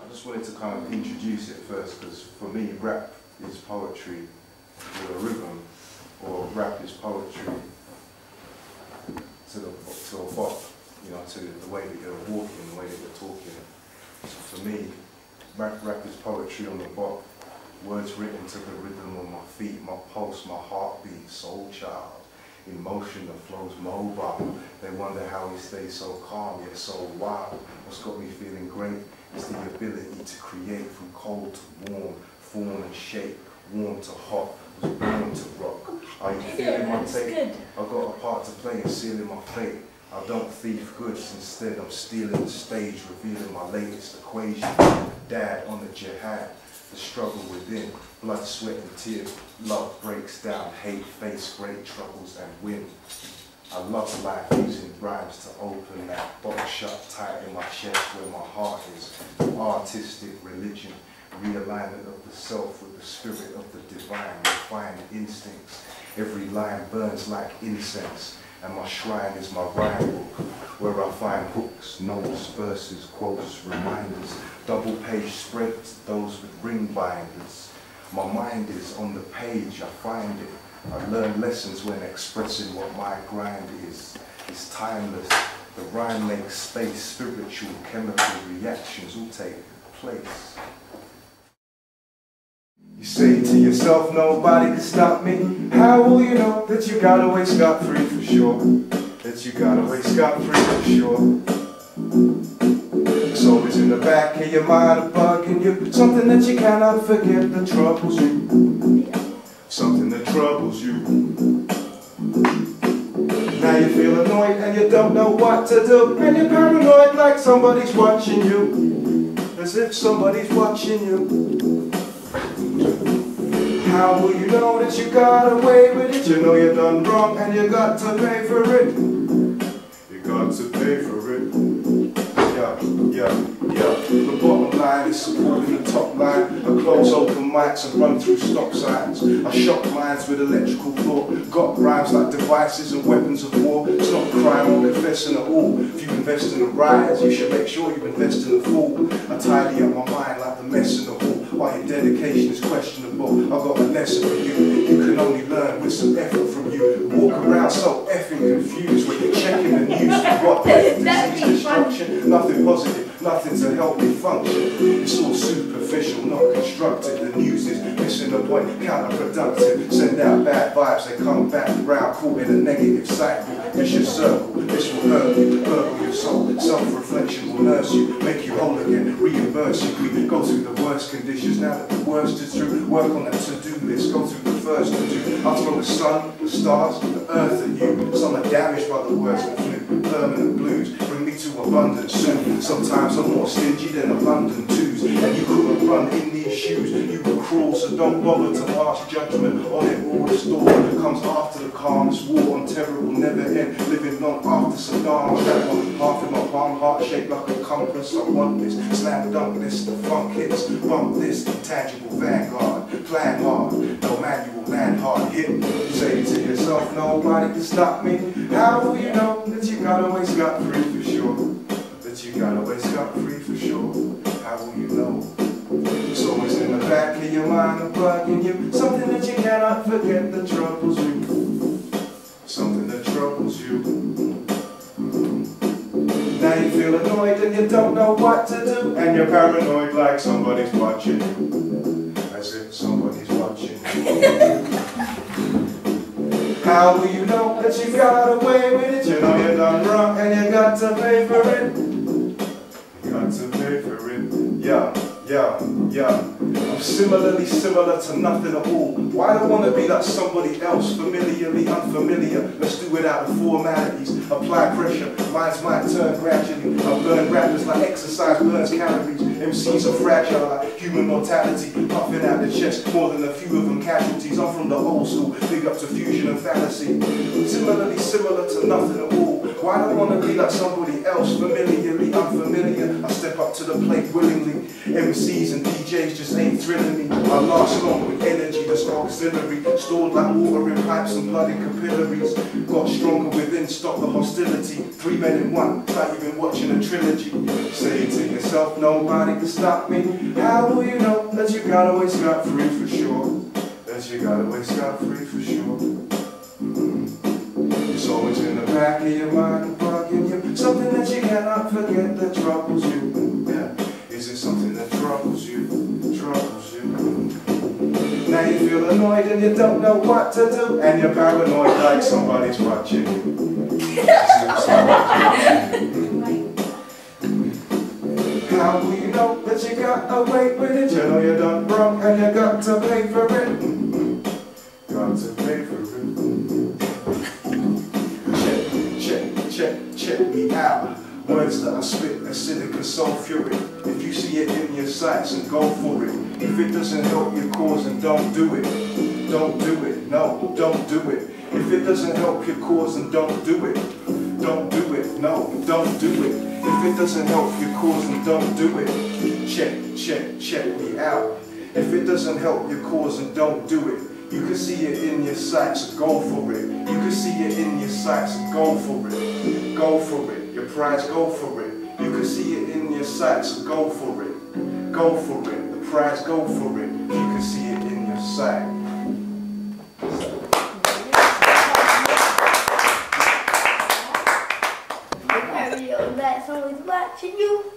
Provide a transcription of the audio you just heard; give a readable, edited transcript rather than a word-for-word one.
I just wanted to kind of introduce it first, because for me, rap is poetry with a rhythm, or rap is poetry to a bop, you know, to the way that you're walking, the way that you're talking. So for me, rap is poetry on the bop, words written to the rhythm of my feet, my pulse, my heartbeat, soul child. In motion that flows mobile. They wonder how we stay so calm yet so wild. What's got me feeling great is the ability to create from cold to warm, form and shape, warm to hot, was born to rock. Are you feeling my take? I've got a part to play in sealing my fate. I don't thief goods, instead I'm stealing the stage, revealing my latest equation. Dad on the jihad, the struggle within, blood, sweat and tears, love breaks down, hate, face great troubles and win. I love life, using rhymes to open that box shut tight in my chest where my heart is. Artistic religion, realignment of the self with the spirit of the divine, refined instincts. Every line burns like incense, and my shrine is my rhyme book, where I find hooks, notes, verses, quotes, reminders, double page spreads, those with ring binders. My mind is on the page, I find it. I learn lessons when expressing what my grind is. It's timeless. The rhyme makes space, spiritual, chemical reactions all take place. You say to yourself, nobody can stop me. How will you know that you got away scot-free for sure? That you got away scot-free for sure. It's always in the back of your mind, bugging you. Something that you cannot forget that troubles you. Something that troubles you. Now you feel annoyed and you don't know what to do. And you're paranoid like somebody's watching you. As if somebody's watching you. How will you know that you got away with it? You know you done wrong and you got to pay for it. You got to pay for it. Yeah. The bottom line is supporting the top line. I close open mics and run through stop signs. I shock minds with electrical thought. Got rhymes like devices and weapons of war. It's not a crime or confessing at all. If you invest in the rise, you should make sure you invest in the fall. I tidy up my mind like the mess in the hall. While your dedication is questionable, I've got a lesson for you. You can only learn with some effort from you. Walk around so effing confused when you're checking the news. What disease, destruction, nothing positive, nothing to help me function. It's all superficial, not constructive. The news is missing the point, counterproductive. Send out bad vibes, they come back round, caught in a negative cycle. Vicious circle, this will hurt you, burgle your soul. Self-reflection will nurse you, make you whole again, reimburse you. We go through the worst conditions, now that the worst is through. Work on that to-do list, go through the first to do. I'll throw the sun, the stars, the earth at you. Some are damaged by the words that flew. Permanent blues bring me to abundance soon. Sometimes I'm more stingy than abundant twos. And you couldn't run in these shoes. You were cruel, so don't bother to pass judgment on it all. The storm comes after the calm. This war on terror will never end. Living long after Saddam. That one half in my palm, heart shaped like a compass. I want this, slam dunk this, the funk hits. Bump this, intangible vanguard. Plan hard, no manual, land hard hit. You say to yourself, nobody can stop me. How will you know that you got away scot-free for sure? That you got away scot-free for sure. How will you know? It's always in the back of your mind and bugging you. Something that you cannot forget that troubles you. Something that troubles you. Now you feel annoyed and you don't know what to do. And you're paranoid like somebody's watching you. As if somebody's watching you. How will you know that you got away with it? You know you done wrong and you got to pay for it. You got to pay for it. Yeah. I'm similarly similar to nothing at all. Why do I want to be like somebody else, familiarly unfamiliar? Let's do without the formalities. Apply pressure, minds might turn gradually. I burn rappers like exercise burns calories. MCs are fragile like human mortality. Puffing out the chest, more than a few of them casualties. I'm from the old school, big up to fusion and fallacy. Similarly similar to nothing at all. Why do I want to be like somebody else, familiarly unfamiliar? I step up to the plate willingly. MCs and DJs just ain't thrilling me. I last long with energy that's auxiliary, stored like water in pipes and blood in capillaries. Got stronger within, stop the hostility. 3 men in one, it's like you've been watching a trilogy. Saying to yourself, nobody can stop me. How will you know that you got away scot-free for sure? That you got away scot-free for sure. It's always in the back of your mind and bugging you. Something that you cannot forget that troubles you. Yeah. Is it something that troubles you? Troubles you. Now you feel annoyed and you don't know what to do, and you're paranoid like somebody's watching you. How will you know that you got away with it? You know you done wrong and you got to pay for it. Got to pay for it. Check me out. Words that I spit are cynic and sulfuric. If you see it in your sights, and go for it. If it doesn't help your cause, then don't do it. Don't do it, no, don't do it. If it doesn't help your cause, then don't do it. Don't do it, no, don't do it. If it doesn't help your cause, then don't do it. Check me out. If it doesn't help your cause, then don't do it. You can see it in your sights, so go for it. You can see it in your sights, so go for it. Go for it. Your prize, go for it. You can see it in your sights, so go for it. Go for it. The prize, go for it. You can see it in your sight. That's always watching you.